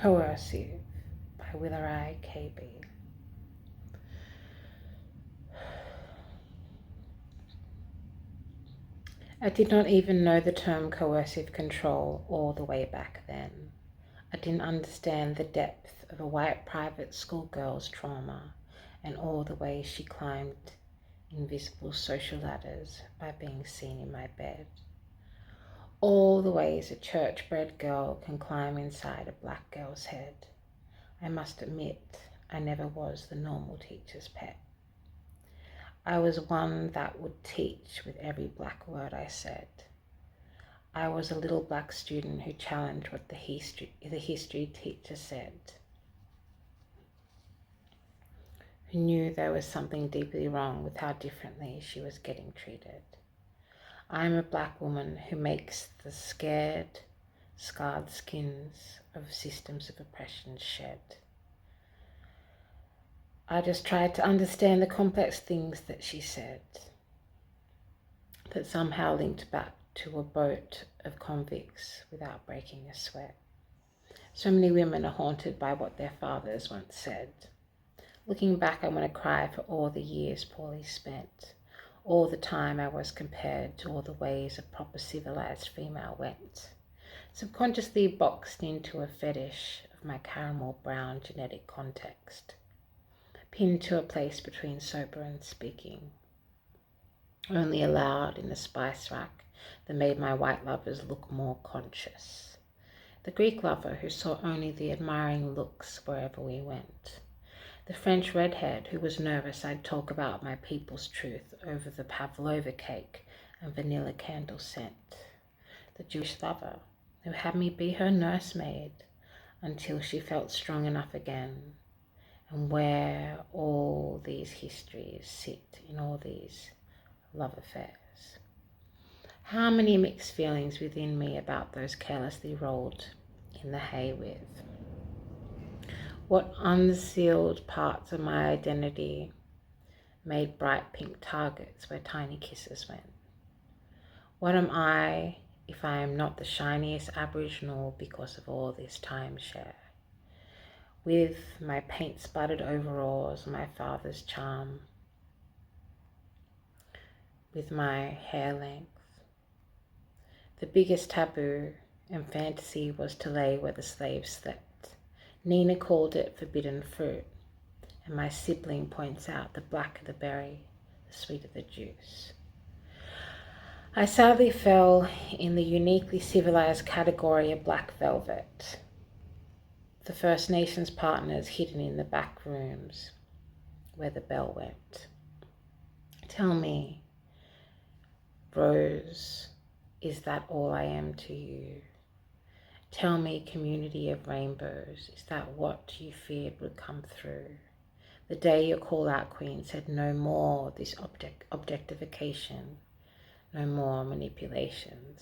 Coercive by Willurai KB. I did not even know the term coercive control all the way back then. I didn't understand the depth of a white private school girl's trauma and all the ways she climbed invisible social ladders by being seen in my bed. All the ways a church-bred girl can climb inside a black girl's head. I must admit, I never was the normal teacher's pet. I was one that would teach with every black word I said. I was a little black student who challenged what the history teacher said, who knew there was something deeply wrong with how differently she was getting treated. I am a black woman who makes the scared, scarred skins of systems of oppression shed. I just tried to understand the complex things that she said, that somehow linked back to a boat of convicts without breaking a sweat. So many women are haunted by what their fathers once said. Looking back, I want to cry for all the years poorly spent, all the time I was compared to all the ways a proper civilized female went, subconsciously boxed into a fetish of my caramel brown genetic context, pinned to a place between sober and speaking, only allowed in the spice rack that made my white lovers look more conscious. The Greek lover who saw only the admiring looks wherever we went. The French redhead who was nervous I'd talk about my people's truth over the pavlova cake and vanilla candle scent. The Jewish lover who had me be her nursemaid until she felt strong enough again, and where all these histories sit in all these love affairs. How many mixed feelings within me about those carelessly rolled in the hay with. What unsealed parts of my identity made bright pink targets where tiny kisses went? What am I if I am not the shiniest Aboriginal because of all this timeshare? With my paint-splattered overalls, my father's charm, with my hair length. The biggest taboo and fantasy was to lay where the slaves slept. Nina called it forbidden fruit, and my sibling points out the black of the berry, the sweet of the juice. I sadly fell in the uniquely civilized category of black velvet. The First Nations partners hidden in the back rooms where the bell went. Tell me, Rose, is that all I am to you? Tell me, community of rainbows, is that what you feared would come through? The day your call-out queen said no more this objectification, no more manipulations.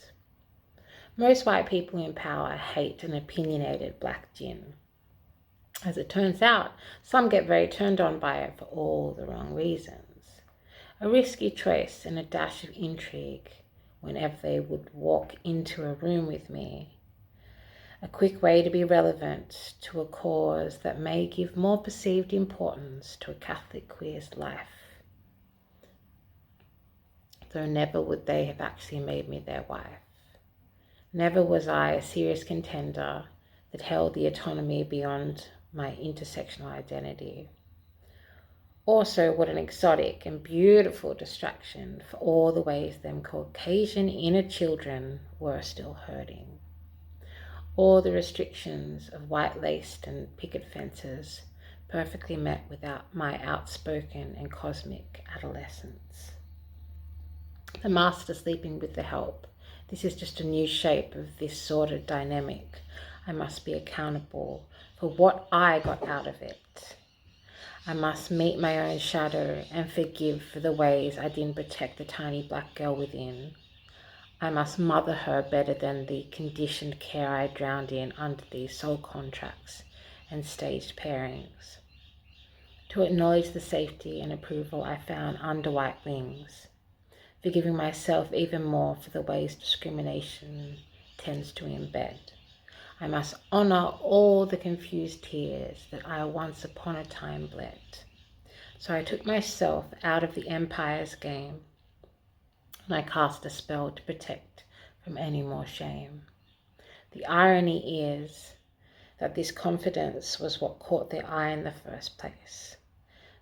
Most white people in power hate an opinionated black gin. As it turns out, some get very turned on by it for all the wrong reasons. A risky choice and a dash of intrigue whenever they would walk into a room with me. A quick way to be relevant to a cause that may give more perceived importance to a Catholic queer's life. Though never would they have actually made me their wife. Never was I a serious contender that held the autonomy beyond my intersectional identity. Also, what an exotic and beautiful distraction for all the ways them Caucasian inner children were still hurting. All the restrictions of white-laced and picket fences perfectly met without my outspoken and cosmic adolescence. The master sleeping with the help. This is just a new shape of this sordid dynamic. I must be accountable for what I got out of it. I must meet my own shadow and forgive for the ways I didn't protect the tiny black girl within. I must mother her better than the conditioned care I drowned in under these soul contracts and staged pairings. To acknowledge the safety and approval I found under white wings, forgiving myself even more for the ways discrimination tends to embed. I must honor all the confused tears that I once upon a time bled. So I took myself out of the empire's game, and I cast a spell to protect from any more shame. The irony is that this confidence was what caught their eye in the first place.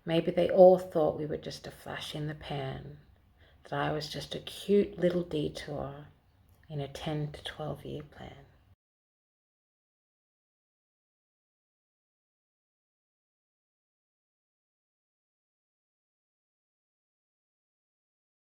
Maybe they all thought we were just a flash in the pan, that I was just a cute little detour in a 10 to 12 year plan.